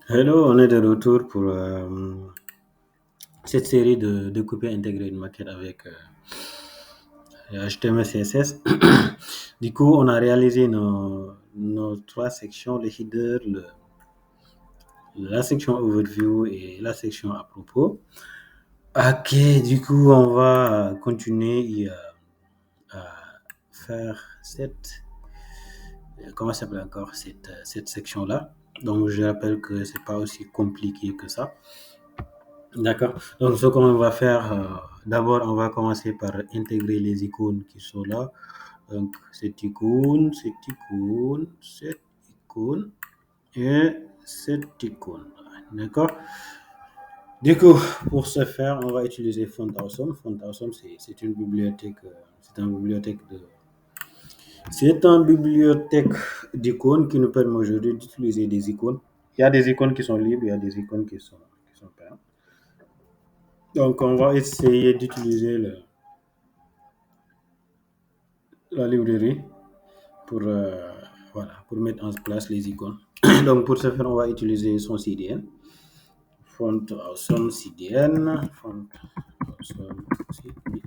Hello, on est de retour pour cette série de découper et intégrer une maquette avec HTML, CSS. Du coup, on a réalisé nos trois sections, le header, la section overview et la section à propos. Ok, du coup, on va continuer à faire comment ça s'appelle encore, cette section-là. Donc, je rappelle que c'est pas aussi compliqué que ça. D'accord. Donc, ce qu'on va faire, d'abord, on va commencer par intégrer les icônes qui sont là. Donc, cette icône et cette icône. D'accord. Du coup, pour ce faire, on va utiliser Font Awesome. Font Awesome, c'est une bibliothèque, c'est une bibliothèque d'icônes qui nous permet aujourd'hui d'utiliser des icônes. Il y a des icônes qui sont libres, il y a des icônes qui sont payantes. Donc, on va essayer d'utiliser la librairie pour, voilà, pour mettre en place les icônes. Donc, pour ce faire, on va utiliser son CDN. Font Awesome CDN. Font Awesome CDN.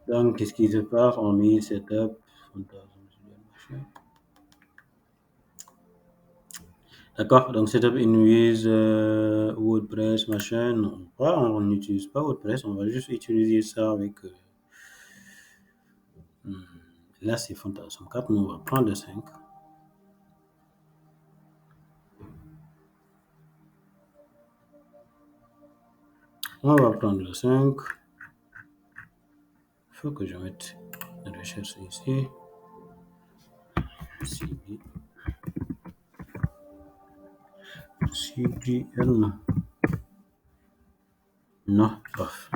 Donc, qu'est-ce qui se passe? On met setup. Font Awesome CDN, machin. D'accord? Donc, setup in with WordPress, machin. Non, on n'utilise pas WordPress. On va juste utiliser ça avec. Là, c'est Font Awesome 4. Nous, on va prendre le 5. On va prendre le 5. Il faut que je mette la recherche ici. CDN. Non, off.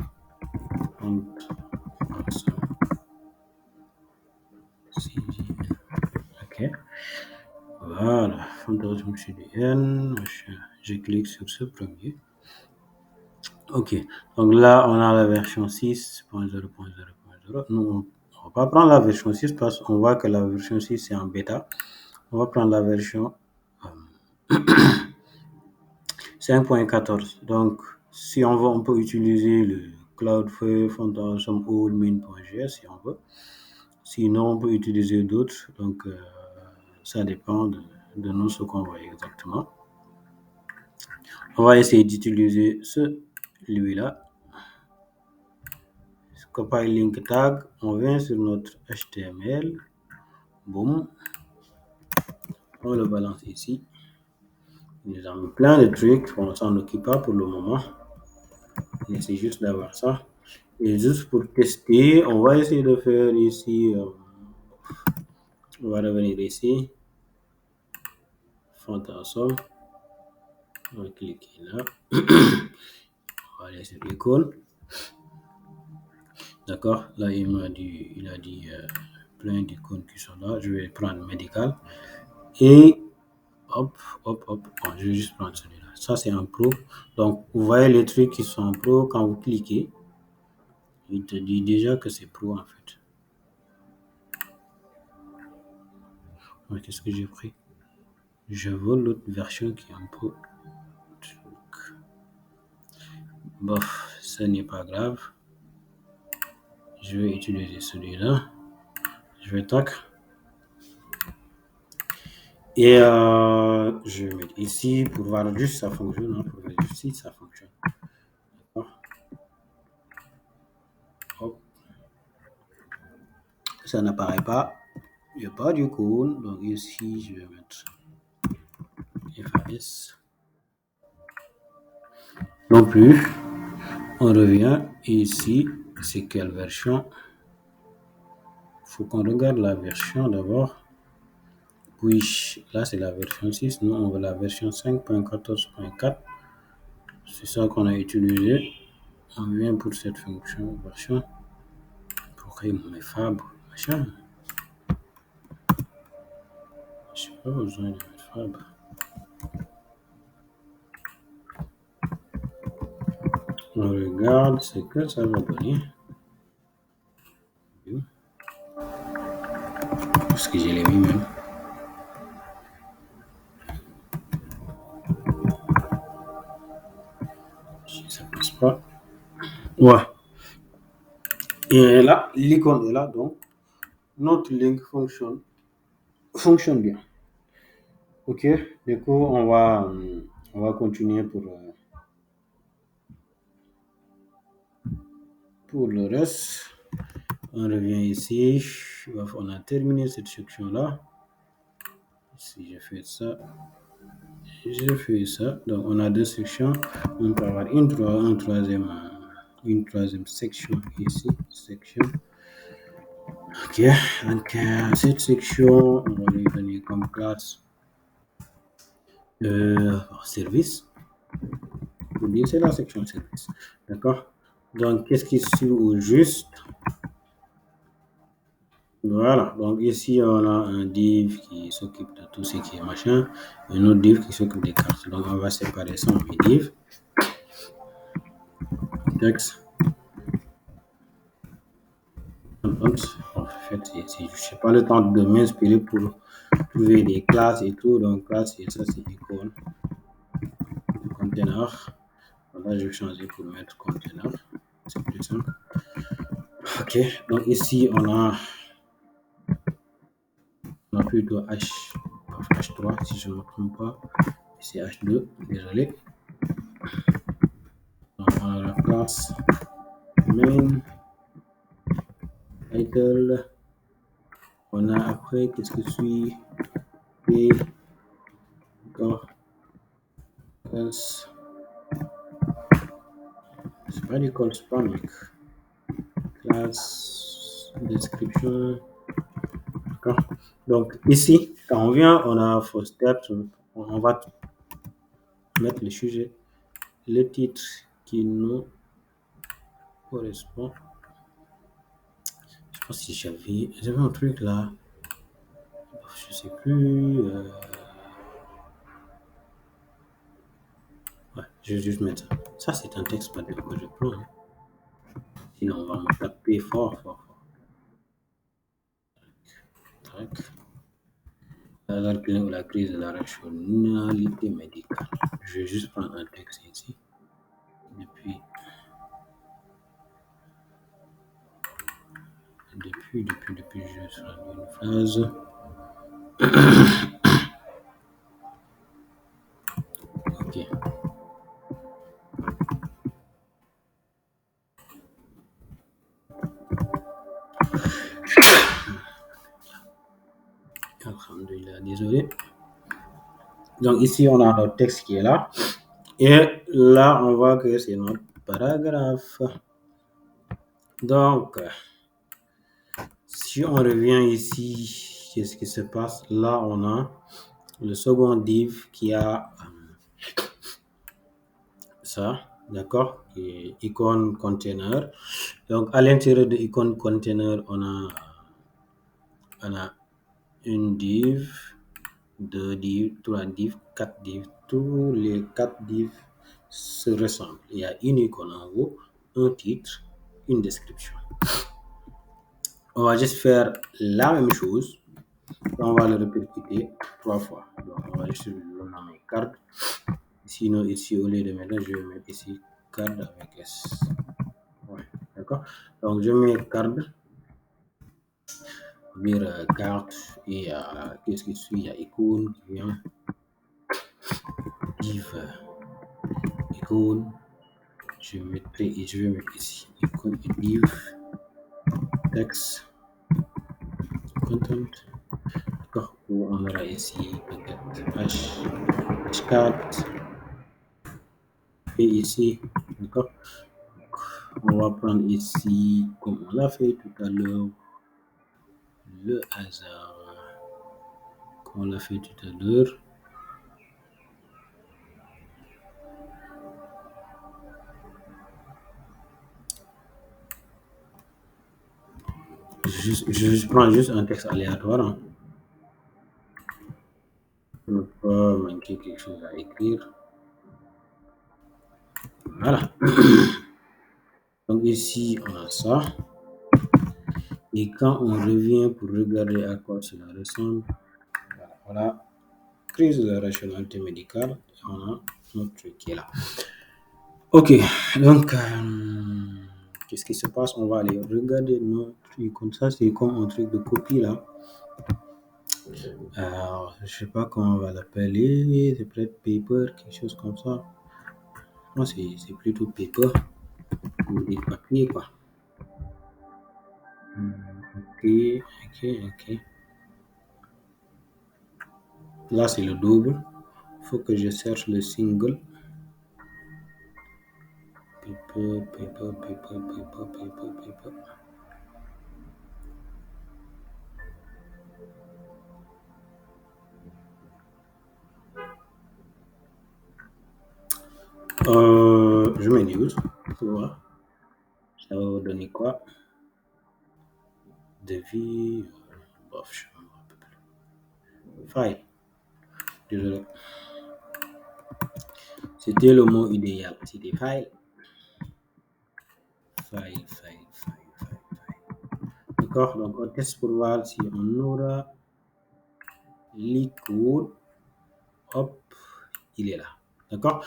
CDN. OK. Voilà. Fantasme CDN. Je clique sur ce premier. OK. Donc là, on a la version 6.0.0.0. Nous, on va pas prendre la version 6 parce qu'on voit que la version 6 c'est en bêta. On va prendre la version 5.14. Donc, si on veut, on peut utiliser le Cloudflare, Phantom ou main.js si on veut. Sinon, on peut utiliser d'autres. Donc, ça dépend de nous ce qu'on veut exactement. On va essayer d'utiliser celui-là. Compile link tag. On vient sur notre HTML. Boum. On le balance ici. Il nous a mis plein de trucs. On s'en occupe pas pour le moment. On essaie juste d'avoir ça. Et juste pour tester, on va essayer de faire ici. On va revenir ici. Font Awesome. On va cliquer là. On va aller sur l'icône. D'accord. Là, il a dit plein d'icônes qui sont là. Je vais prendre médical. Et hop. Bon, je vais juste prendre celui-là. Ça, c'est un pro. Donc, vous voyez les trucs qui sont en pro. Quand vous cliquez, il te dit déjà que c'est pro en fait. Ouais, qu'est-ce que j'ai pris? Je veux l'autre version qui est un peu. Bof, ce n'est pas grave. Je vais utiliser celui-là. Je vais tac. Et je vais mettre ici pour voir juste ça fonctionne. Pour voir juste si ça fonctionne. D'accord. Hop. Ça n'apparaît pas. Il n'y a pas d'icône. Donc ici, je vais mettre FAS. Non plus. On revient ici. C'est quelle version? Il faut qu'on regarde la version d'abord. Oui, là c'est la version 6. Nous, on veut la version 5.14.4. C'est ça qu'on a utilisé. On vient pour cette version. Pourquoi il me met Fab, machin? Je n'ai pas besoin de mettre Fab. On regarde ce que ça va donner. Parce que je l'ai mis même. Ça passe pas. Ouais. Et là, l'icône est là, donc notre link fonctionne bien. Ok, du coup, on va continuer pour le reste. On revient ici. On a terminé cette section-là. Si je fais ça, je fais ça. Donc, on a deux sections. On peut avoir une troisième section ici. Section. Ok, donc cette section, on va lui donner comme classe service. Ou bien c'est la section service. D'accord? Donc, qu'est-ce qui suit au juste? Voilà. Donc, ici, on a un div qui s'occupe de tout ce qui est machin, un autre div qui s'occupe des cartes. Donc, on va séparer ça en div. Texte. En fait, je n'ai pas le temps de m'inspirer pour trouver des classes et tout. Donc, classe, et ça, c'est icône. Container. Là, je vais changer pour mettre container. C'est plus simple. Ok. Donc, ici, on a plutôt H3, si je ne me trompe pas. C'est H2, désolé. Donc, on a la classe main, title. On a après, qu'est-ce que suit? P, d'accord. Else. C'est pas l'école spam, classe, description. D'accord. Donc, ici, quand on vient, on a first step. On va mettre le sujet, le titre qui nous correspond. Je pense que j'avais un truc là. Je sais plus. Ouais, je vais juste mettre ça. Ça, c'est un texte, pas de quoi je prends. Hein. Sinon, on va me taper fort, fort, fort. Tac. La crise de la rationalité médicale. Je vais juste prendre un texte ici. Depuis, je vais faire une phrase. Ok. Alhamdulillah, désolé. Donc ici, on a notre texte qui est là. Et là, on voit que c'est notre paragraphe. Donc, si on revient ici, qu'est-ce qui se passe? Là, on a le second div qui a ça, d'accord? Qui est icône container. Donc, à l'intérieur de icône container, on a une div, deux divs, trois divs, quatre divs. Tous les quatre divs se ressemblent. Il y a une icône en haut, un titre, une description. On va juste faire la même chose. On va le répéter 3 fois. Donc, on va juste le nommer carte. Sinon, ici, au lieu de mettre, je vais mettre ici carte avec S. Ouais, d'accord. Donc, je mets carte, carte, et qu'est-ce qui suit? Il y a icône qui vient, div, icône. Je vais mettre ici icône et div, texte, content. D'accord. Ou on aura ici peut-être H4. Et ici, d'accord. On va prendre ici, comme on l'a fait tout à l'heure, le hasard. Comme on l'a fait tout à l'heure. Je prends juste un texte aléatoire. Hein. Pour ne pas manquer quelque chose à écrire. Voilà. Donc ici, on a ça. Et quand on revient pour regarder à quoi cela ressemble, voilà. Crise de la rationalité médicale, on a notre truc qui est là. Ok, donc, qu'est-ce qui se passe? On va aller regarder notre truc comme ça. C'est comme un truc de copie là. Alors, je sais pas comment on va l'appeler. C'est peut-être paper, quelque chose comme ça. Moi, c'est plutôt paper. Ou des papiers, quoi. Ok, ok, ok. Là, c'est le double. Faut que je cherche le single. Paper, paper, paper, paper, paper, paper. Je mets news. Pour voir. Ça va vous donner quoi? Devis. Bof, je me rappelle plus. File. Désolé. C'était le mot idéal. C'était file. File, file, file, file, file. D'accord? Donc, on teste pour voir si on aura l'icône. Hop, il est là. D'accord?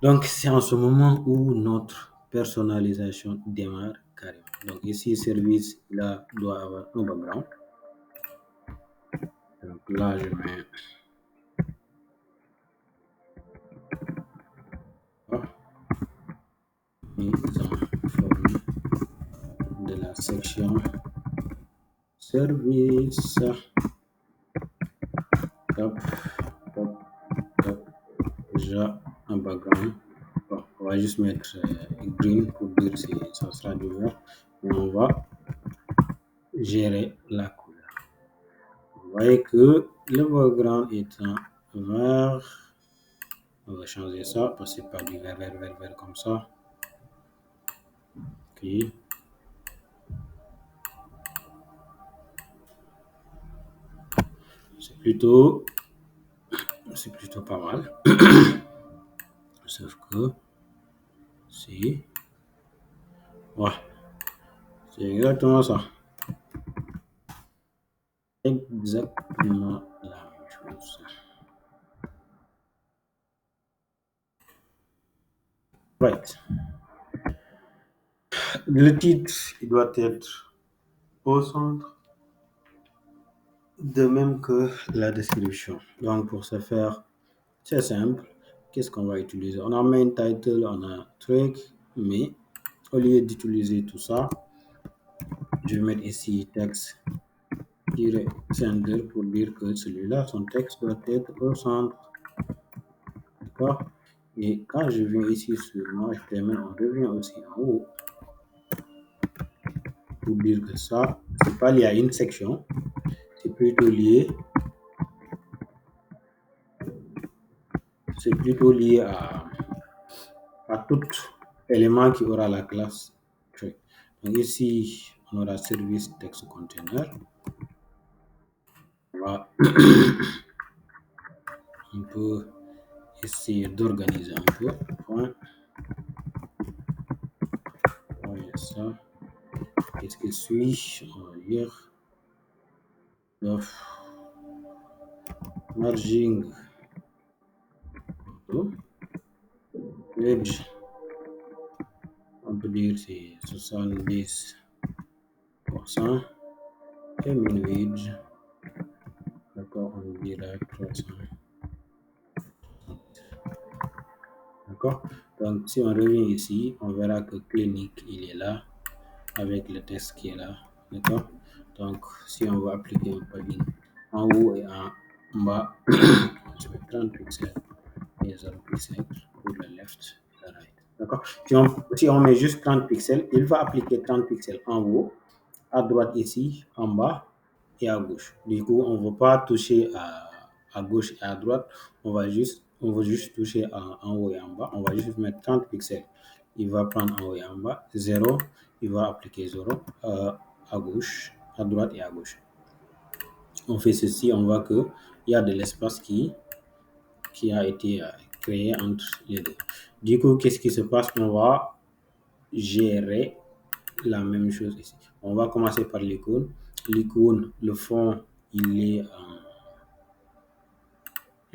Donc, c'est en ce moment où notre personnalisation démarre carrément. Donc, ici, service, là, doit avoir un background. Donc, là, je mets mise en forme de la section service. Hop, hop, hop. Déjà, un background. Bon, on va juste mettre green pour dire que ça sera du vert. Et on va gérer la couleur. Vous voyez que le background est en vert. On va changer ça, passer par du vert, vert, vert, vert comme ça. Ok. C'est plutôt pas mal. Sauf que c'est, ouais, c'est exactement ça. Exactement la même chose. Right. Le titre, il doit être au centre, de même que la description. Donc, pour ce faire, c'est simple. Qu'est-ce qu'on va utiliser? On a main title, on a truc, mais au lieu d'utiliser tout ça, je vais mettre ici texte center pour dire que celui-là, son texte doit être au centre. D'accord? Et quand je viens ici sur moi, je termine, on revient aussi en haut pour dire que ça, c'est pas lié à une section, c'est plutôt lié, à tout élément qui aura la classe truc. Donc ici, on aura service text container. On va un peu essayer d'organiser un peu. Point. Voilà ça. Qu'est-ce que suis? On va dire merging edge. On peut dire c'est 70% et min edge. D'accord, on dira 300. D'accord? Donc, si on revient ici, on verra que clinique, il est là, avec le test qui est là. D'accord? Donc, si on veut appliquer un padding en haut et en bas, je mets 30 pixels et 0 pixels pour le left et le right. D'accord? Si on met juste 30 pixels, il va appliquer 30 pixels en haut, à droite ici, en bas et à gauche. Du coup, on ne veut pas toucher à gauche et à droite. On va juste toucher en haut et en bas. On va juste mettre 30 pixels. Il va prendre en haut et en bas. 0, il va appliquer 0 à gauche, à droite et à gauche. On fait ceci, on voit qu'il y a de l'espace qui a été créé entre les deux. Du coup, qu'est-ce qui se passe? On va gérer la même chose ici. On va commencer par l'icône. L'icône, le fond, le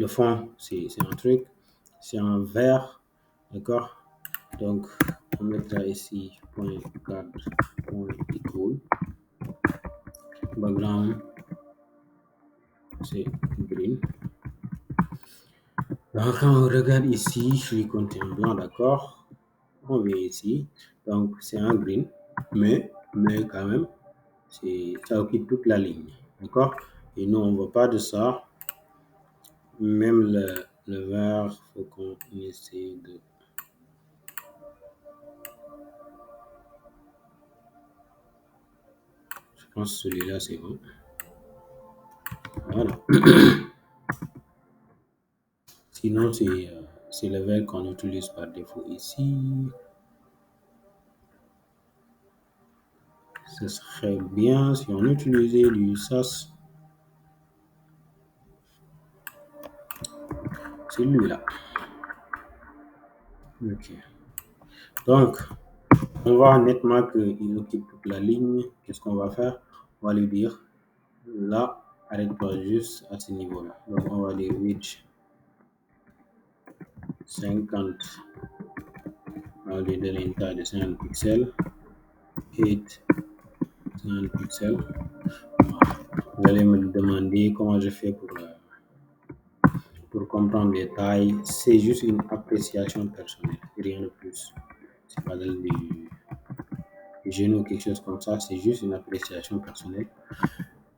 fond, c'est un truc, c'est un vert, d'accord? Donc, on mettra ici point cadre point equal. Background, c'est green. Donc, quand on regarde ici, je lui contient blanc, d'accord. On vient ici, donc c'est un green, mais quand même, ça occupe toute la ligne, d'accord. Et nous, on ne veut pas de ça. Même le vert, il faut qu'on essaie de... Je pense que celui-là, c'est bon. Voilà. Sinon, c'est le vert qu'on utilise par défaut ici. Ce serait bien si on utilisait du SAS. Celui-là. Ok. Donc, on voit nettement qu'il occupe toute la ligne. Qu'est-ce qu'on va faire? On va lui dire, là, arrête-toi juste à ce niveau-là. Donc, on va dire width 50. On va lui donner une taille de 50 pixels. 8, 50 pixels. Vous allez me demander comment je fais pour comprendre les tailles. C'est juste une appréciation personnelle, rien de plus. C'est pas du génie ou quelque chose comme ça, c'est juste une appréciation personnelle.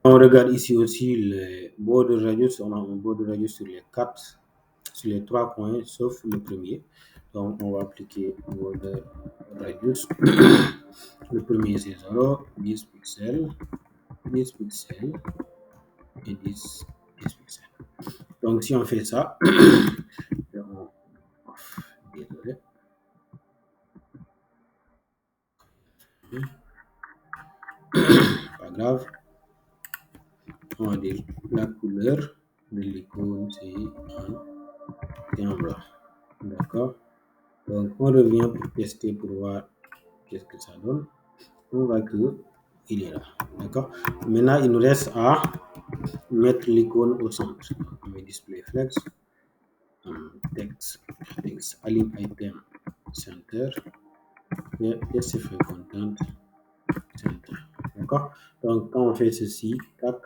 On regarde ici aussi le border radius. On a un border radius sur les trois coins, sauf le premier. Donc, on va appliquer border radius. Le premier, c'est 0, 10 pixels, 10 pixels et 10 pixels. Donc, si on fait ça, désolé, pas grave. On va dire la couleur de l'icône, c'est en blanc. D'accord. Donc, on revient pour tester, pour voir qu'est-ce que ça donne. On voit qu'il est là. D'accord. Maintenant, il nous reste à mettre l'icône au centre. On met display flex, text, align item center et specify content center. D'accord. Donc, quand on fait ceci, tac,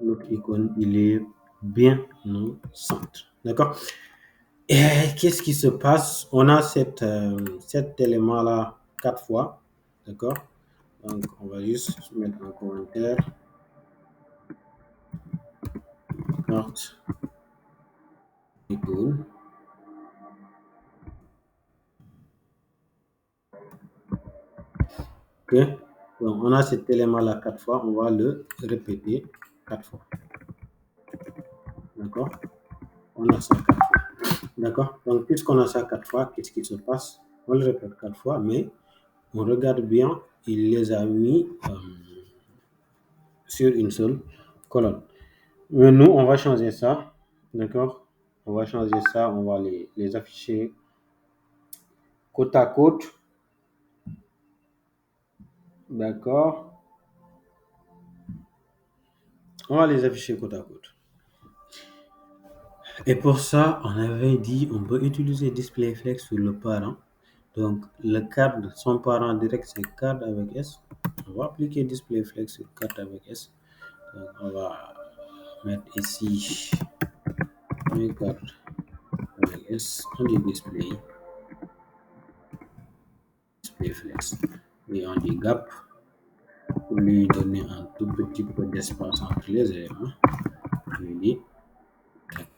notre icône, il est bien au centre. D'accord. Et qu'est-ce qui se passe? On a cet élément-là 4 fois. D'accord. Donc, on va juste mettre un commentaire. Carte icône. Ok. Donc, on a cet élément-là 4 fois. On va le répéter 4 fois. D'accord. On a ça 4 fois. D'accord. Donc, puisqu'on a ça 4 fois, qu'est-ce qui se passe? On le répète 4 fois, mais on regarde bien, il les a mis sur une seule colonne. Mais nous, on va changer ça. D'accord. On va changer ça. On va les afficher côte à côte. D'accord. On va les afficher côte à côte. Et pour ça, on avait dit on peut utiliser DisplayFlex sur le parent. Donc, le cadre, son parent direct, c'est carte avec S. On va appliquer DisplayFlex sur carte avec S. Donc, on va mettre ici une carte avec S. On dit DisplayFlex. Et on dit gap pour lui donner un tout petit peu d'espace entre les éléments. On lui dit tac.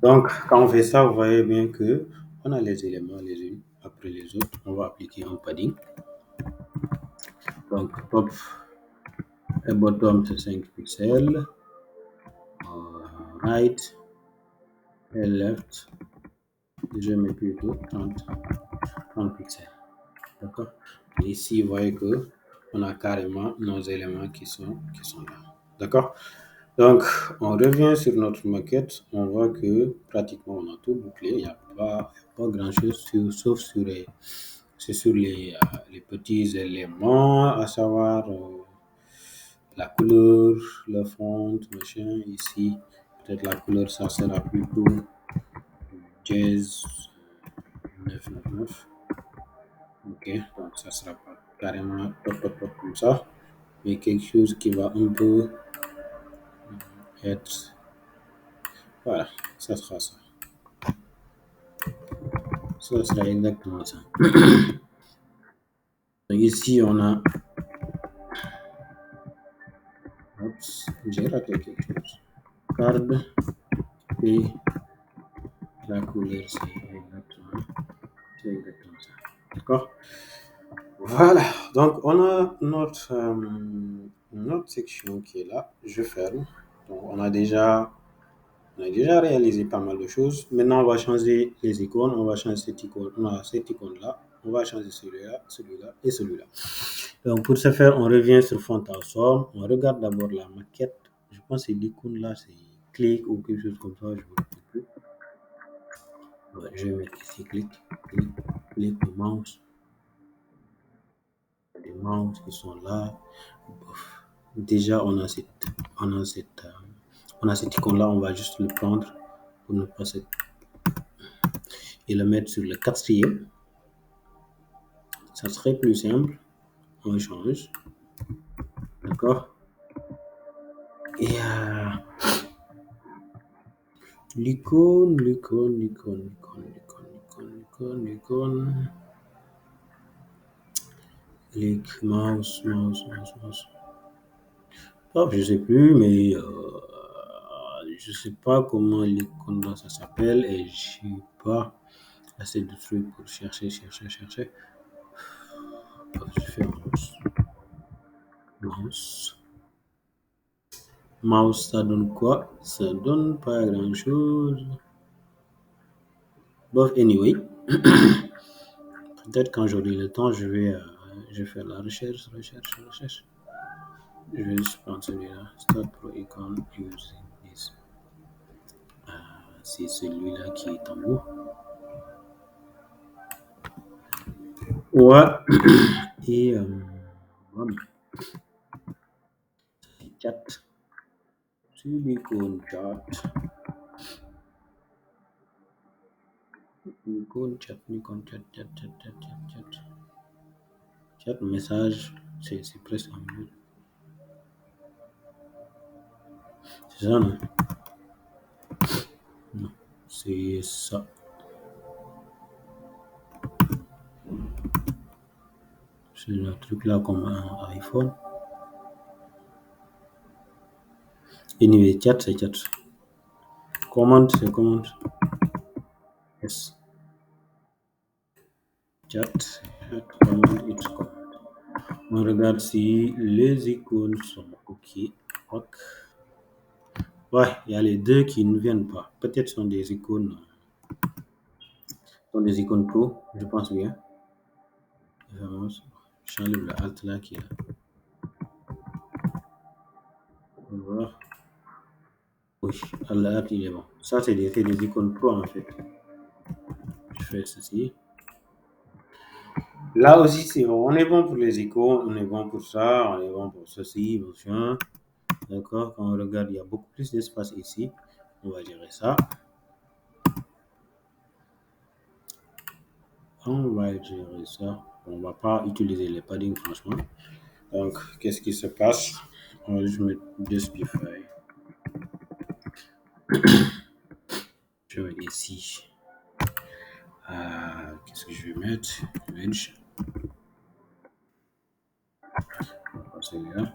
Donc, quand on fait ça, vous voyez bien que on a les éléments les uns après les autres. On va appliquer un padding. Donc, top et bottom, c'est 5 pixels. Right et left, je mets plutôt 30 pixels. D'accord. Ici, vous voyez que on a carrément nos éléments qui sont là. D'accord. Donc, on revient sur notre maquette. On voit que pratiquement on a tout bouclé. Il n'y a pas grand-chose sauf sur les petits éléments, à savoir la couleur, le fond, machin. Ici, peut-être la couleur, ça sera plutôt jazz, 999. Ok, donc ça sera pas carrément top comme ça, mais quelque chose qui va un peu être. Voilà, ça sera ça. Ça sera exactement ça. Donc ici, on a. Oups, j'ai raté quelque chose. Card et la couleur, c'est exactement ça. D'accord? Voilà, donc on a notre section qui est là. Je ferme. Donc on a déjà réalisé pas mal de choses. Maintenant, on va changer les icônes. On va changer cette icône. On a cette icône-là. On va changer celui-là, celui-là et celui-là. Donc, pour ce faire, on revient sur Font Awesome. On regarde d'abord la maquette. Je pense que l'icône là, c'est clic ou quelque chose comme ça. Je ne me rappelle plus. Ouais, je vais mettre ici clic, le mouse. Les mouse qui sont là. Déjà, on a cette icône-là. On va juste le prendre pour nous passer et le mettre sur le quatrième. Ça serait plus simple. On change. D'accord? Et l'icône. Clic, mouse. Oh, je sais plus, mais je sais pas comment l'icône là ça s'appelle et j'ai pas assez de trucs pour chercher. Je fais mouse. Mouse, ça donne quoi? Ça donne pas grand chose. But anyway, peut-être quand j'aurai le temps, je vais faire la recherche. Je vais juste prendre celui-là. Start Pro Icon using this. C'est celui-là qui est en haut. Ouais. Et voilà. Chat. Silicon chat. Nikon chat. Chat message. C'est presque un minute. C'est ça, non? Non. C'est ça. C'est le truc là comme un iPhone. Anyway, chat, c'est chat. Commande, c'est commande. Yes. Chat, commande, it's commande. On regarde si les icônes sont OK. Ouais, il y a les deux qui ne viennent pas. Peut-être sont des icônes pro, je pense bien. J'enlève le alt là qui est là. On va voir. Oui, alt il est bon. Ça, c'est des icônes pro en fait. Je fais ceci. Là aussi, c'est bon. On est bon pour les icônes, on est bon pour ça, on est bon pour ceci, machin. D'accord? Quand on regarde, il y a beaucoup plus d'espace ici. On va gérer ça. On va gérer ça. On va pas utiliser les paddings, franchement. Donc, qu'est-ce qui se passe? On va juste mettre Justify. Je vais ici. Qu'est-ce que je vais mettre? Image. Celui-là.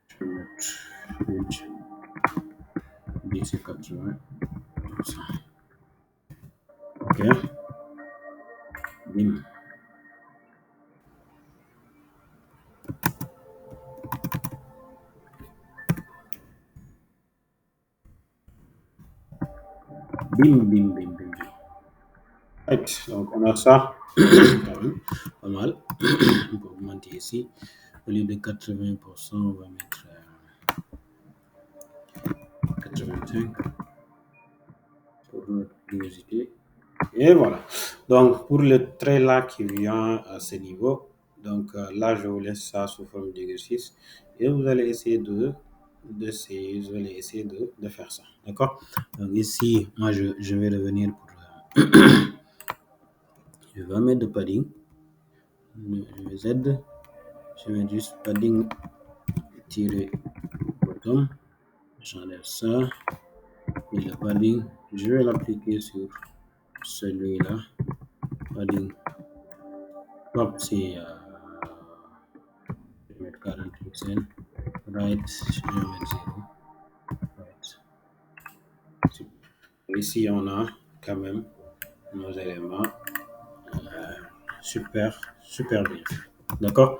Je vais mettre image. DC80. Ok. Bim. Bim. Right. Donc, on a ça. Pas mal. On peut augmenter ici. Au lieu de 80%, on va mettre 85 pour notre curiosité. Et voilà. Donc, pour le trait là qui vient à ce niveau, donc là, je vous laisse ça sous forme d'exercice et vous allez essayer de je vais essayer de faire ça. D'accord? Donc ici, moi, je vais revenir pour... je vais mettre de padding. Je vais Z. Je vais juste padding tirer bottom. J'enlève ça. Et le padding, je vais l'appliquer sur celui-là. Padding. Top, c'est... je vais mettre 40 pixels. Right, je vais mettre 0. Right. Ici, on a quand même nos éléments super bien. D'accord?